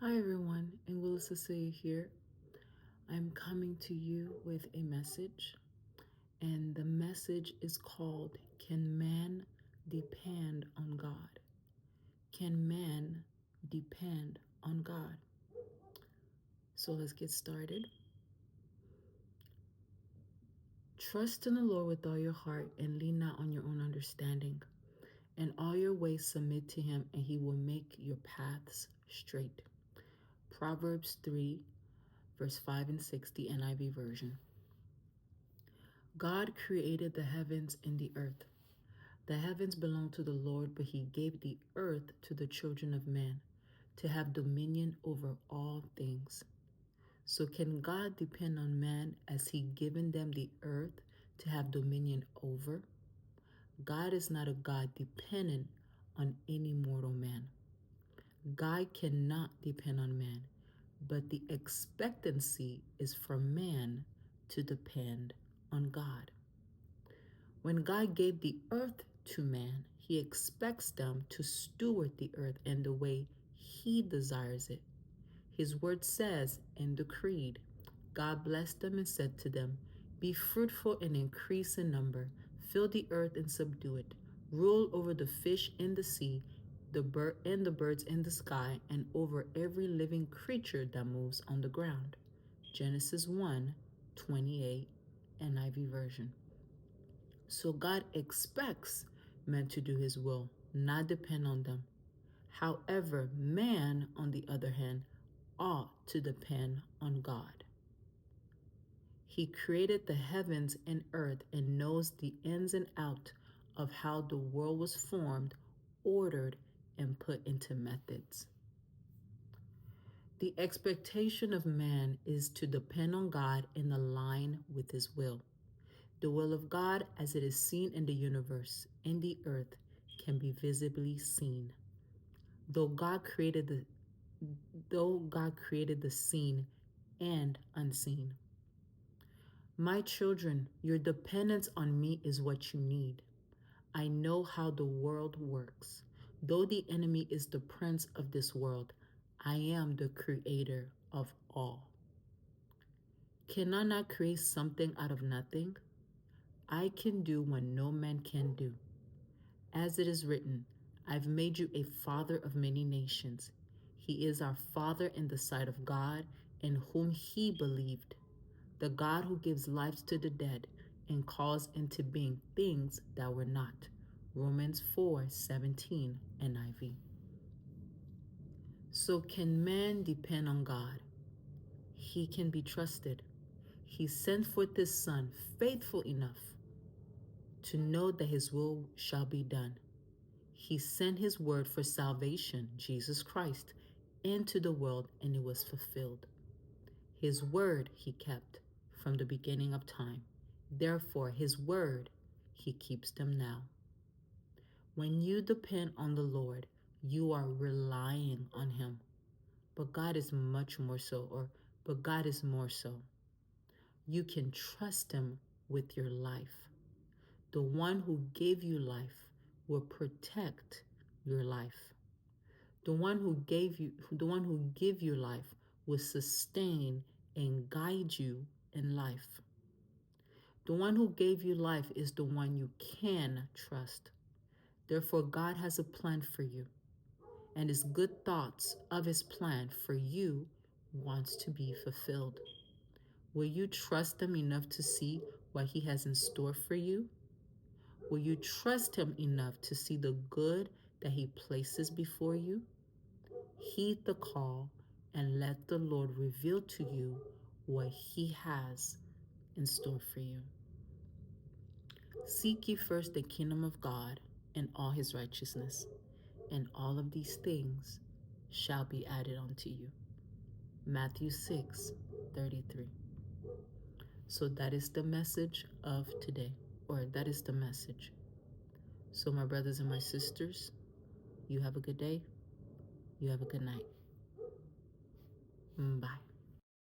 Hi everyone, and Willis Cecilia here. I'm coming to you with a message, and the message is called Can Man Depend on God? Can man depend on God? So let's get started. Trust in the Lord with all your heart and lean not on your own understanding. In all your ways submit to him, and he will make your paths straight. Proverbs 3, verse 5 and 6, the NIV version. God created the heavens and the earth. The heavens belong to the Lord, but he gave the earth to the children of man to have dominion over all things. So can God depend on man as he given them the earth to have dominion over? God is not a God dependent on any mortal man. God cannot depend on man, but the expectancy is for man to depend on God. When God gave the earth to man, he expects them to steward the earth in the way he desires it. His word says in the creed, God blessed them and said to them, be fruitful and increase in number, fill the earth and subdue it, rule over the fish in the sea, the birds in the sky, and over every living creature that moves on the ground. Genesis 1:28, NIV version. So God expects men to do his will, not depend on them. However, man, on the other hand, ought to depend on God. He created the heavens and earth and knows the ins and outs of how the world was formed, ordered, and put into methods. The expectation of man is to depend on God and align with his will. The will of God, as it is seen in the universe, in the earth, can be visibly seen. Though God created the seen and unseen. My children, your dependence on me is what you need. I know how the world works. Though the enemy is the prince of this world, I am the creator of all. Can I not create something out of nothing? I can do what no man can do. As it is written, I've made you a father of many nations. He is our father in the sight of God, in whom he believed, the God who gives life to the dead and calls into being things that were not. Romans 4:17, NIV. So can man depend on God? He can be trusted. He sent forth his son, faithful enough to know that his will shall be done. He sent his word for salvation, Jesus Christ, into the world, and it was fulfilled. His word he kept from the beginning of time. Therefore, his word he keeps them now. When you depend on the Lord, you are relying on him. But God is much more so, but God is more so. You can trust him with your life. The one who gave you life will protect your life. The one who gave you life will sustain and guide you in life. The one who gave you life is the one you can trust. Therefore, God has a plan for you, and his good thoughts of his plan for you wants to be fulfilled. Will you trust him enough to see what he has in store for you? Will you trust him enough to see the good that he places before you? Heed the call and let the Lord reveal to you what he has in store for you. Seek ye first the kingdom of God and all his righteousness, and all of these things shall be added unto you. Matthew 6:33. So that is the message of today, or that is the message. So my brothers and my sisters, you have a good day. You have a good night. Bye.